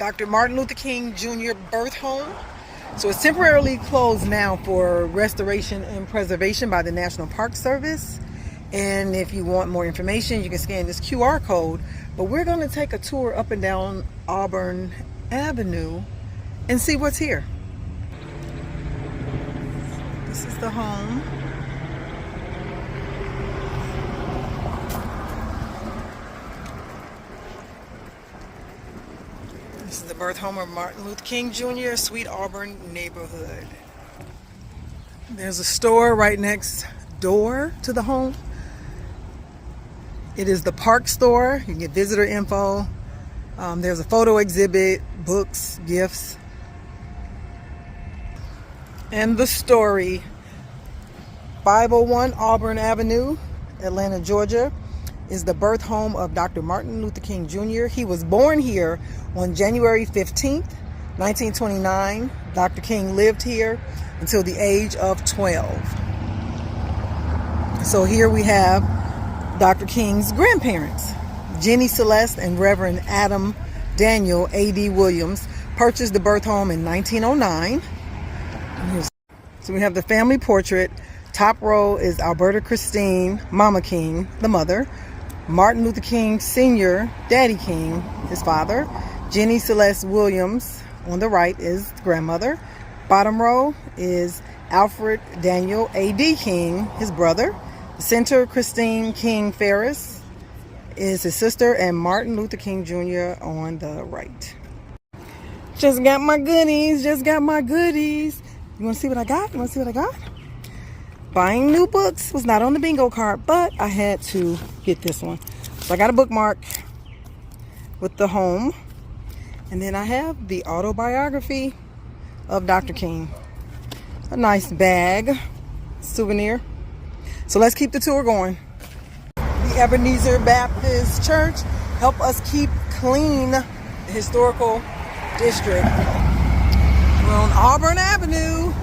Dr. Martin Luther King Jr. birth home. So it's temporarily closed now for restoration and preservation by the National Park Service. And if you want more information, you can scan this QR code. But we're going to take a tour up and down Auburn Avenue and see what's here. This is the home. This is the birth home of Martin Luther King Jr., Sweet Auburn neighborhood. There's a store right next door to the home. It is the Park Store. You can get visitor info. There's a photo exhibit, books, gifts. And the story. 501 Auburn Avenue, Atlanta, Georgia, is the birth home of Dr. Martin Luther King Jr. He was born here on January 15th, 1929. Dr. King lived here until the age of 12. So here we have Dr. King's grandparents. Jenny Celeste and Reverend Adam Daniel A.D. Williams purchased the birth home in 1909. So we have the family portrait. Top row is Alberta Christine, Mama King, the mother. Martin Luther King Sr., Daddy King, his father. Jenny Celeste Williams on the right is the grandmother. Bottom row is Alfred Daniel A.D. King, his brother. The center, Christine King Ferris, is his sister, and Martin Luther King Jr. on the right. Just got my goodies, just got my goodies. You want to see what I got? You want to see what I got? Buying new books was not on the bingo card, but I had to get this one. So I got a bookmark with the home. And then I have the autobiography of Dr. King. A nice bag, souvenir. So let's keep the tour going. The Ebenezer Baptist Church help us keep clean the historical district. We're on Auburn Avenue.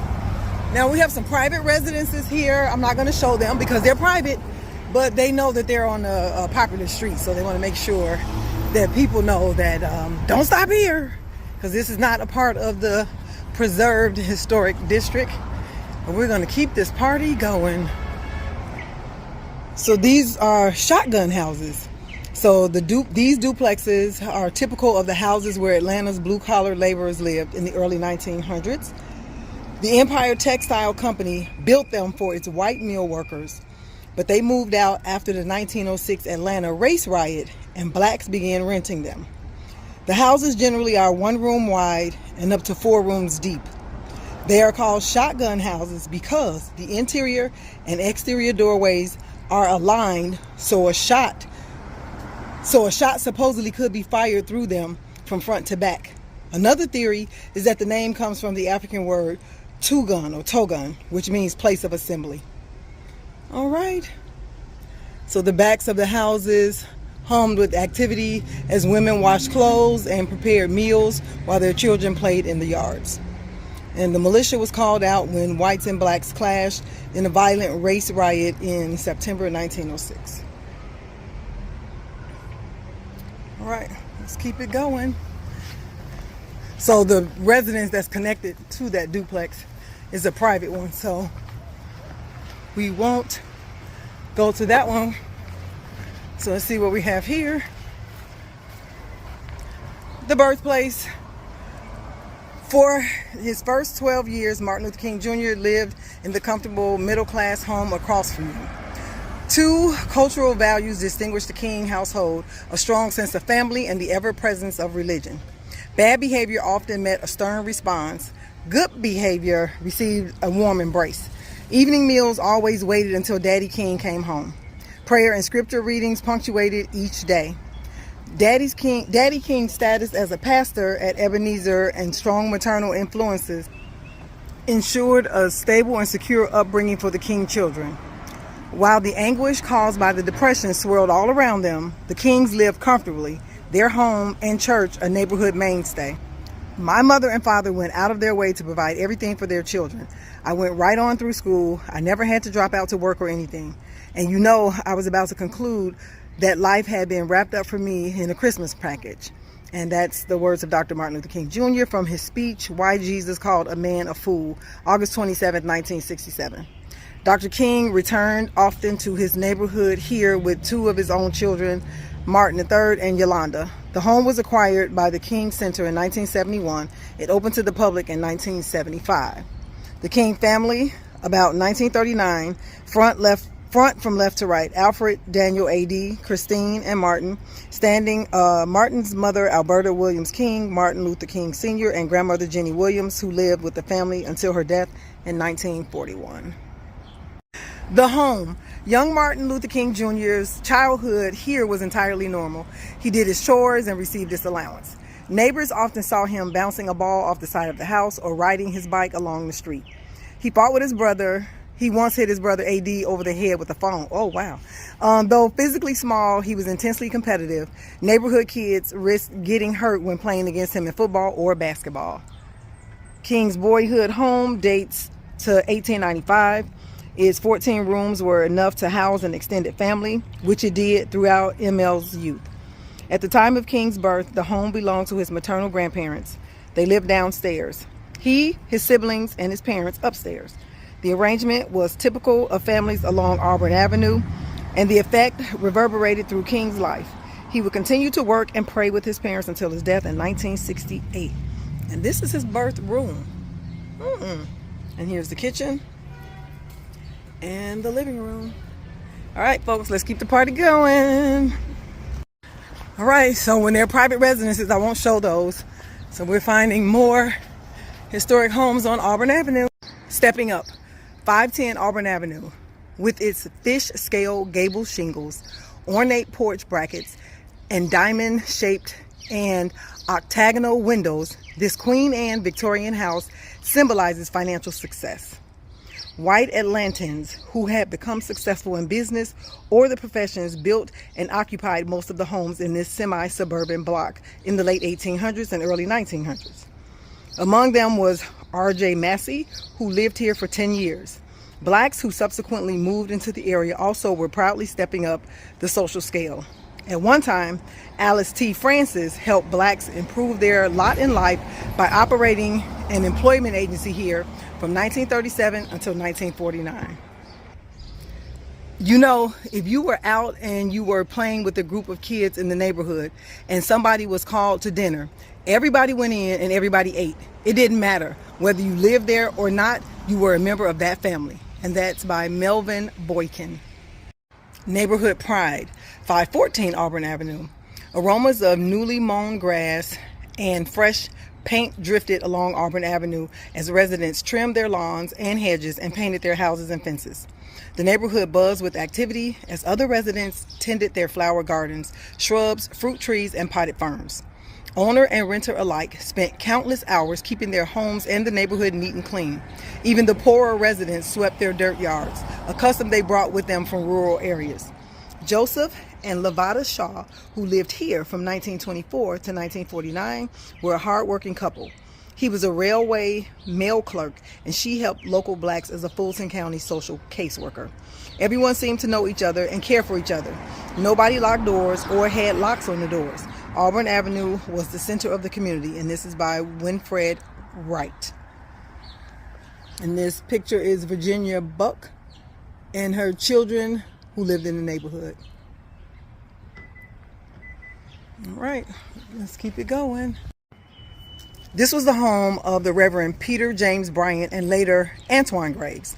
Now we have some private residences here. I'm not going to show them because they're private, but they know that they're on a popular street, so they want to make sure that people know that don't stop here, because this is not a part of the preserved historic district. And we're going to keep this party going. So these are shotgun houses. So these duplexes are typical of the houses where Atlanta's blue-collar laborers lived in the early 1900s. The Empire Textile Company built them for its white mill workers, but they moved out after the 1906 Atlanta race riot, and blacks began renting them. The houses generally are 1 room wide and up to 4 rooms deep. They are called shotgun houses because the interior and exterior doorways are aligned, so a shot supposedly could be fired through them from front to back. Another theory is that the name comes from the African word Tugun or Togun, which means place of assembly. All right. So the backs of the houses hummed with activity as women washed clothes and prepared meals while their children played in the yards. And the militia was called out when whites and blacks clashed in a violent race riot in September 1906. All right, let's keep it going. So the residence that's connected to that duplex is a private one, so we won't go to that one. So let's see what we have here. The birthplace. For his first 12 years, Martin Luther King Jr. lived in the comfortable middle-class home across from him. 2 cultural values distinguished the King household: a strong sense of family and the ever-presence of religion. Bad behavior often met a stern response. Good behavior received a warm embrace. Evening meals always waited until Daddy King came home. Prayer and scripture readings punctuated each day. Daddy King's status as a pastor at Ebenezer and strong maternal influences ensured a stable and secure upbringing for the King children. While the anguish caused by the Depression swirled all around them, the Kings lived comfortably, their home and church a neighborhood mainstay. My mother and father went out of their way to provide everything for their children. I went right on through school. I never had to drop out to work or anything. And you know, I was about to conclude that life had been wrapped up for me in a Christmas package. And that's the words of Dr. Martin Luther King Jr. from his speech, Why Jesus Called a Man a Fool, August 27, 1967. Dr. King returned often to his neighborhood here with two of his own children, Martin III and Yolanda. The home was acquired by the King Center in 1971. It opened to the public in 1975. The King family, about 1939, front from left to right, Alfred, Daniel, A.D., Christine, and Martin. Standing, Martin's mother, Alberta Williams King, Martin Luther King Sr., and grandmother Jenny Williams, who lived with the family until her death in 1941. The home. Young Martin Luther King Jr.'s childhood here was entirely normal. He did his chores and received his allowance. Neighbors often saw him bouncing a ball off the side of the house or riding his bike along the street. He fought with his brother. He once hit his brother A.D. over the head with a phone. Oh, wow. Though physically small, he was intensely competitive. Neighborhood kids risked getting hurt when playing against him in football or basketball. King's boyhood home dates to 1895. Its 14 rooms were enough to house an extended family, which it did throughout ML's youth. At the time of King's birth, the home belonged to his maternal grandparents. They lived downstairs. He, his siblings, and his parents upstairs. The arrangement was typical of families along Auburn Avenue, and the effect reverberated through King's life. He would continue to work and pray with his parents until his death in 1968. And this is his birth room. And here's the kitchen and the living room. All right, folks, let's keep the party going. All right, so when they're private residences, I won't show those. So we're finding more historic homes on Auburn Avenue. Stepping up, 510 Auburn Avenue, with its fish scale gable shingles, ornate porch brackets, and diamond-shaped and octagonal windows, this Queen Anne Victorian house symbolizes financial success. White Atlantans who had become successful in business or the professions built and occupied most of the homes in this semi-suburban block in the late 1800s and early 1900s. Among them was R.J. Massey, who lived here for 10 years. Blacks who subsequently moved into the area also were proudly stepping up the social scale. At one time, Alice T. Francis helped blacks improve their lot in life by operating an employment agency here from 1937 until 1949. You know, if you were out and you were playing with a group of kids in the neighborhood and somebody was called to dinner, everybody went in and everybody ate. It didn't matter whether you lived there or not, you were a member of that family. And that's by Melvin Boykin. Neighborhood Pride, 514 Auburn Avenue. Aromas of newly mown grass and fresh paint drifted along Auburn Avenue as residents trimmed their lawns and hedges and painted their houses and fences. The neighborhood buzzed with activity as other residents tended their flower gardens, shrubs, fruit trees, and potted ferns. Owner and renter alike spent countless hours keeping their homes and the neighborhood neat and clean. Even the poorer residents swept their dirt yards, a custom they brought with them from rural areas. Joseph and Lavada Shaw, who lived here from 1924 to 1949, were a hard-working couple. He was a railway mail clerk, and she helped local blacks as a Fulton County social caseworker. Everyone seemed to know each other and care for each other. Nobody locked doors or had locks on the doors. Auburn Avenue was the center of the community, and this is by Winfred Wright. And this picture is Virginia Buck and her children who lived in the neighborhood. All right, let's keep it going. This was the home of the Reverend Peter James Bryant and later Antoine Graves.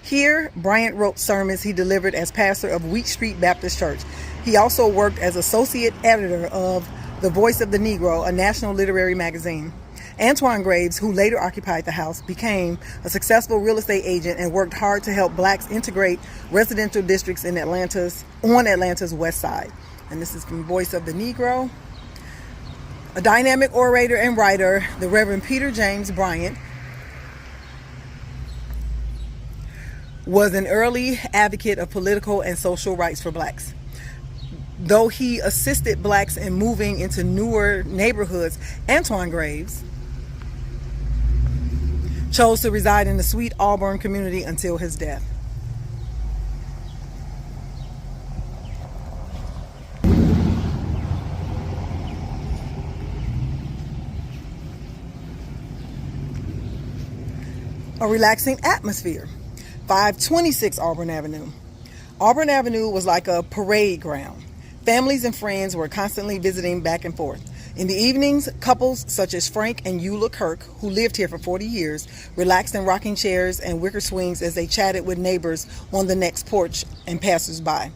Here, Bryant wrote sermons he delivered as pastor of Wheat Street Baptist Church. He also worked as associate editor of The Voice of the Negro, a national literary magazine. Antoine Graves, who later occupied the house, became a successful real estate agent and worked hard to help blacks integrate residential districts in Atlanta's west side. And this is from Voice of the Negro. A dynamic orator and writer, the Reverend Peter James Bryant was an early advocate of political and social rights for blacks. Though he assisted blacks in moving into newer neighborhoods, Antoine Graves chose to reside in the sweet Auburn community until his death. a relaxing atmosphere. 526 Auburn Avenue. Auburn Avenue was like a parade ground. Families and friends were constantly visiting back and forth. In the evenings, couples such as Frank and Eula Kirk, who lived here for 40 years, relaxed in rocking chairs and wicker swings as they chatted with neighbors on the next porch and passers-by.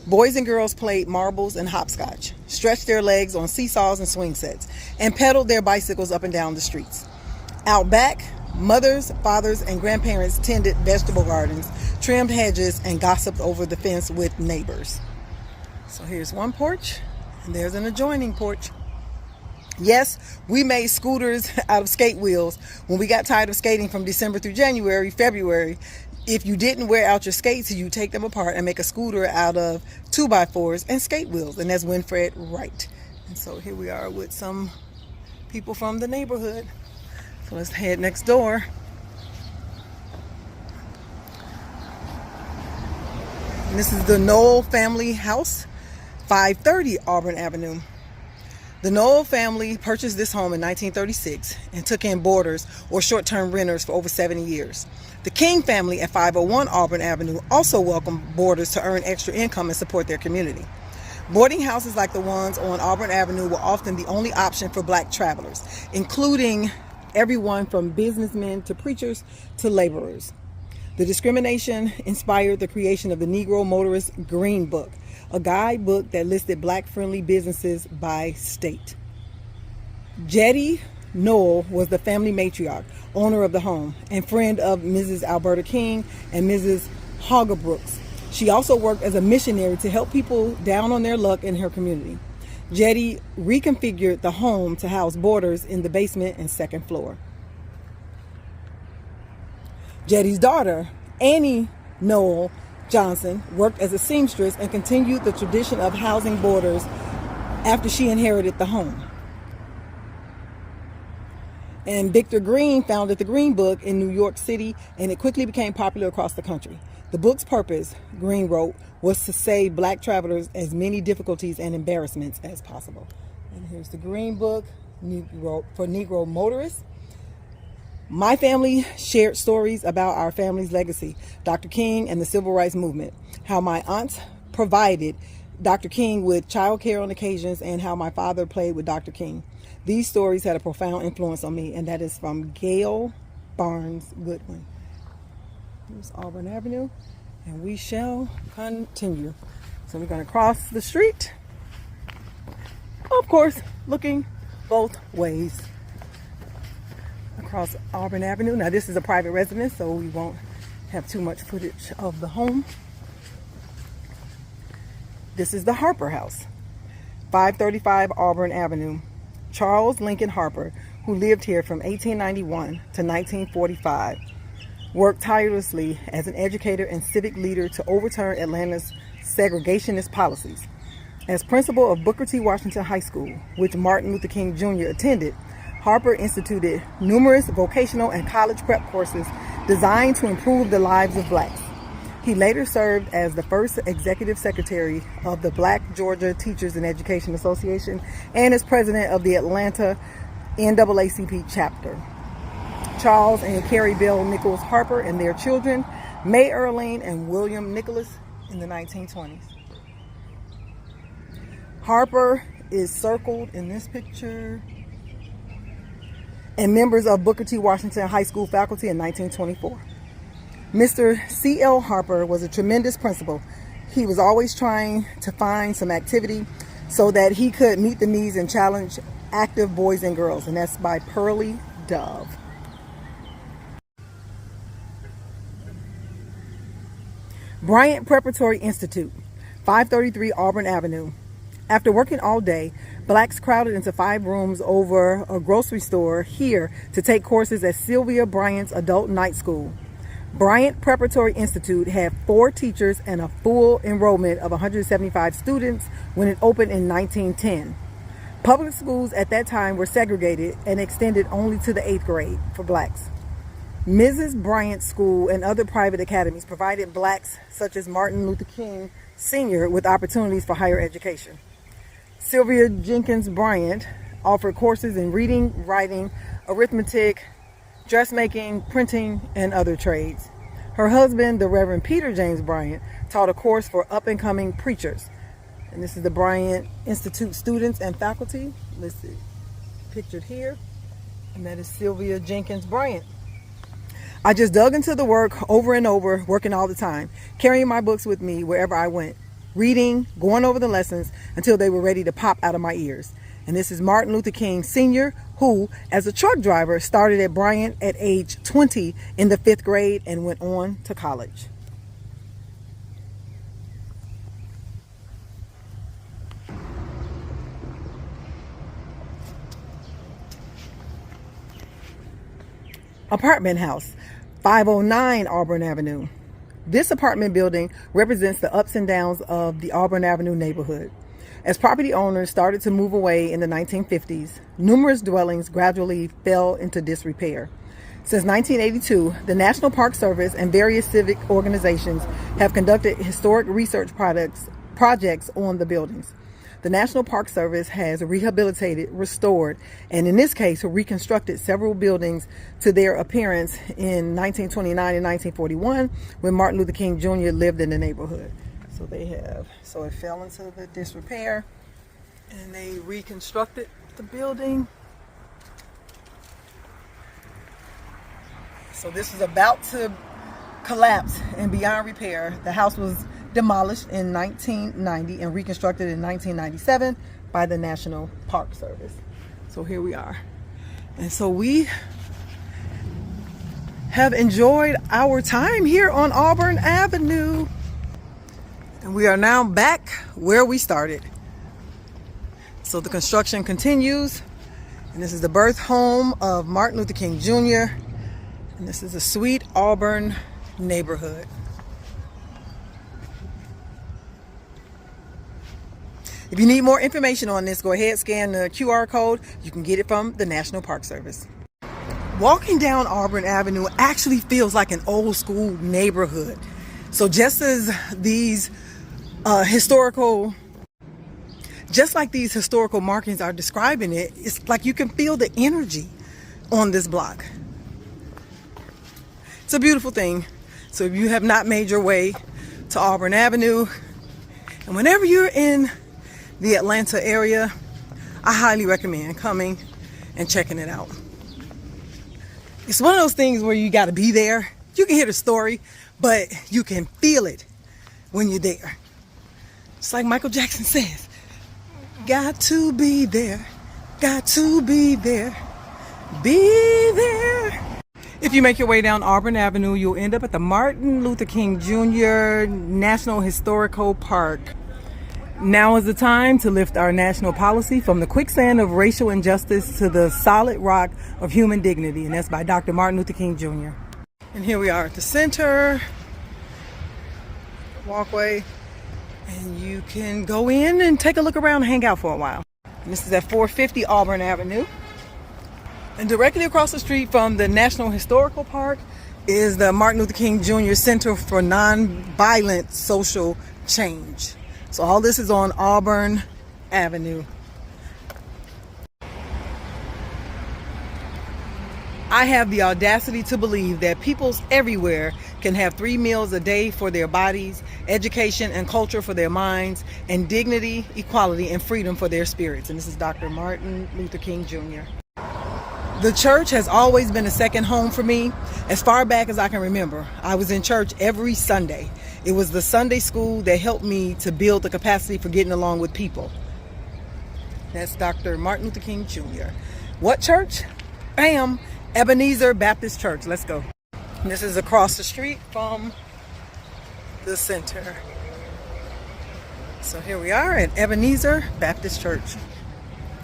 Boys and girls played marbles and hopscotch, stretched their legs on seesaws and swing sets, and pedaled their bicycles up and down the streets. Out back, mothers, fathers, and grandparents tended vegetable gardens, trimmed hedges, and gossiped over the fence with neighbors. So here's one porch, and there's an adjoining porch. Yes, we made scooters out of skate wheels when we got tired of skating from December through January, February. If you didn't wear out your skates, you take them apart and make a scooter out of 2x4s and skate wheels. And that's Winfred Wright. And so here we are with some people from the neighborhood. So let's head next door. And this is the Knoll family house, 530 Auburn Avenue. The Knoll family purchased this home in 1936 and took in boarders or short-term renters for over 70 years. The King family at 501 Auburn Avenue also welcomed boarders to earn extra income and support their community. Boarding houses like the ones on Auburn Avenue were often the only option for black travelers, including everyone from businessmen to preachers to laborers. The discrimination inspired the creation of the Negro Motorist Green Book, a guidebook that listed black-friendly businesses by state. Jettie Knoll was the family matriarch, owner of the home, and friend of Mrs. Alberta King and Mrs. Hogger Brooks. She also worked as a missionary to help people down on their luck in her community. Jettie reconfigured the home to house boarders in the basement and second floor. Jettie's daughter, Annie Knoll Johnson, worked as a seamstress and continued the tradition of housing boarders after she inherited the home. And Victor Green founded the Green Book in New York City, and it quickly became popular across the country. The book's purpose, Green wrote, was to save black travelers as many difficulties and embarrassments as possible. And here's the Green Book for Negro motorists. My family shared stories about our family's legacy, Dr. King and the Civil Rights Movement, how my aunts provided Dr. King with child care on occasions, and how my father played with Dr. King. These stories had a profound influence on me, and that is from Gail Barnes Goodwin. Here's Auburn Avenue, and we shall continue. So we're going to cross the street, of course, looking both ways. Across Auburn Avenue. Now this is a private residence, so we won't have too much footage of the home. This is the Harper House, 535 Auburn Avenue. Charles Lincoln Harper, who lived here from 1891 to 1945, worked tirelessly as an educator and civic leader to overturn Atlanta's segregationist policies. As principal of Booker T. Washington High School, which Martin Luther King Jr. attended, Harper instituted numerous vocational and college prep courses designed to improve the lives of blacks. He later served as the first executive secretary of the Black Georgia Teachers in Education Association and as president of the Atlanta NAACP chapter. Charles and Carrie Bell Nichols Harper and their children, May Erline and William Nicholas, in the 1920s. Harper is circled in this picture, and members of Booker T. Washington High School faculty in 1924. Mr. C.L. Harper was a tremendous principal. He was always trying to find some activity so that he could meet the needs and challenge active boys and girls, and that's by Pearlie Dove. Bryant Preparatory Institute, 533 Auburn Avenue. After working all day, blacks crowded into 5 rooms over a grocery store here to take courses at Sylvia Bryant's Adult Night School. Bryant Preparatory Institute had 4 teachers and a full enrollment of 175 students when it opened in 1910. Public schools at that time were segregated and extended only to the 8th grade for blacks. Mrs. Bryant's school and other private academies provided blacks such as Martin Luther King Sr. with opportunities for higher education. Sylvia Jenkins Bryant offered courses in reading, writing, arithmetic, dressmaking, printing, and other trades. Her husband, the Reverend Peter James Bryant, taught a course for up-and-coming preachers. And this is the Bryant Institute students and faculty listed, pictured here. And that is Sylvia Jenkins Bryant. I just dug into the work over and over, working all the time, carrying my books with me wherever I went, reading, going over the lessons until they were ready to pop out of my ears. And this is Martin Luther King Sr., who, as a truck driver, started at Bryant at age 20 in the 5th grade and went on to college. Apartment house, 509 Auburn Avenue. This apartment building represents the ups and downs of the Auburn Avenue neighborhood. As property owners started to move away in the 1950s, numerous dwellings gradually fell into disrepair. Since 1982, the National Park Service and various civic organizations have conducted historic research projects on the buildings. The National Park Service has rehabilitated, restored, and in this case, reconstructed several buildings to their appearance in 1929 and 1941 when Martin Luther King Jr. lived in the neighborhood. So it fell into the disrepair and they reconstructed the building. So this is about to collapse and beyond repair. The house was demolished in 1990 and reconstructed in 1997 by the National Park Service. So here we are. And so we have enjoyed our time here on Auburn Avenue. And we are now back where we started. So the construction continues. And this is the birth home of Martin Luther King Jr. And this is a sweet Auburn neighborhood. If you need more information on this, go ahead, scan the QR code. You can get it from the National Park Service. Walking down Auburn Avenue actually feels like an old school neighborhood. So just as these just like these historical markings are describing it, it's like you can feel the energy on this block. It's a beautiful thing. So if you have not made your way to Auburn Avenue, and whenever you're in the Atlanta area, I highly recommend coming and checking it out. It's one of those things where you got to be there. You can hear the story, but you can feel it when you're there. It's like Michael Jackson says, got to be there, got to be there, be there. If you make your way down Auburn Avenue, you'll end up at the Martin Luther King Jr. National Historical Park. Now is the time to lift our national policy from the quicksand of racial injustice to the solid rock of human dignity. And that's by Dr. Martin Luther King Jr. And here we are at the center walkway. And you can go in and take a look around and hang out for a while. And this is at 450 Auburn Avenue. And directly across the street from the National Historical Park is the Martin Luther King Jr. Center for Nonviolent Social Change. So all this is on Auburn Avenue. I have the audacity to believe that peoples everywhere can have 3 meals a day for their bodies, education and culture for their minds, and dignity, equality, and freedom for their spirits. And this is Dr. Martin Luther King Jr. The church has always been a second home for me. As far back as I can remember, I was in church every Sunday. It was the Sunday school that helped me to build the capacity for getting along with people. That's Dr. Martin Luther King Jr. What church? Bam! Ebenezer Baptist Church. Let's go. And this is across the street from the center. So here we are at Ebenezer Baptist Church.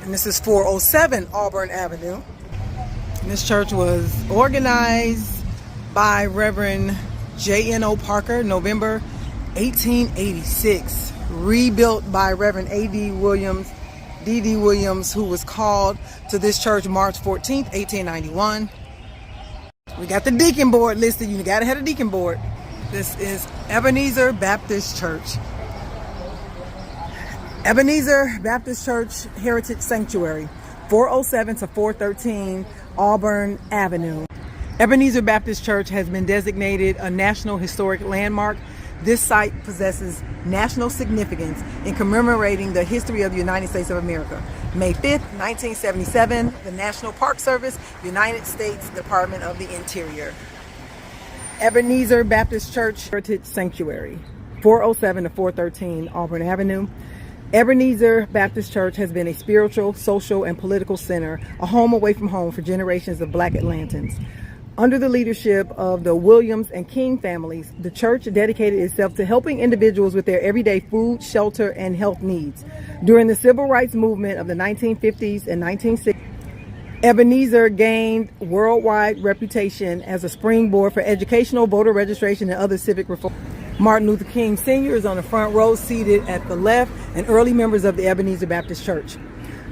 And this is 407 Auburn Avenue. And this church was organized by Reverend J.N.O. Parker, November 1886. Rebuilt by Reverend A.D. Williams, D.D. Williams, who was called to this church March 14th, 1891. We got the deacon board listed. You gotta have a deacon board. This is Ebenezer Baptist Church. Ebenezer Baptist Church Heritage Sanctuary, 407 to 413 Auburn Avenue. Ebenezer Baptist Church has been designated a National Historic Landmark. This site possesses national significance in commemorating the history of the United States of America. May 5th, 1977, the National Park Service, United States Department of the Interior. Ebenezer Baptist Church Heritage Sanctuary, 407 to 413 Auburn Avenue. Ebenezer Baptist Church has been a spiritual, social, and political center, a home away from home for generations of Black Atlantans. Under the leadership of the Williams and King families, the church dedicated itself to helping individuals with their everyday food, shelter, and health needs. During the civil rights movement of the 1950s and 1960s, Ebenezer gained worldwide reputation as a springboard for educational, voter registration, and other civic reform. Martin Luther King Sr. is on the front row, seated at the left, and early members of the Ebenezer Baptist Church.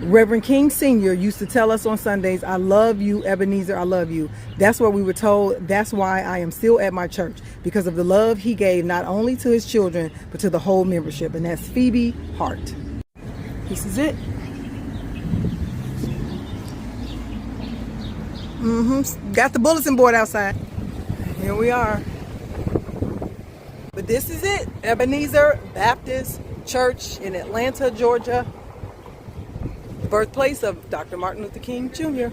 Reverend King Sr. used to tell us on Sundays, "I love you, Ebenezer, I love you." That's what we were told. That's why I am still at my church, because of the love he gave not only to his children, but to the whole membership. And that's Phoebe Hart. This is it. Got the bulletin board outside. Here we are. But this is it. Ebenezer Baptist Church in Atlanta, Georgia. Birthplace of Dr. Martin Luther King Jr.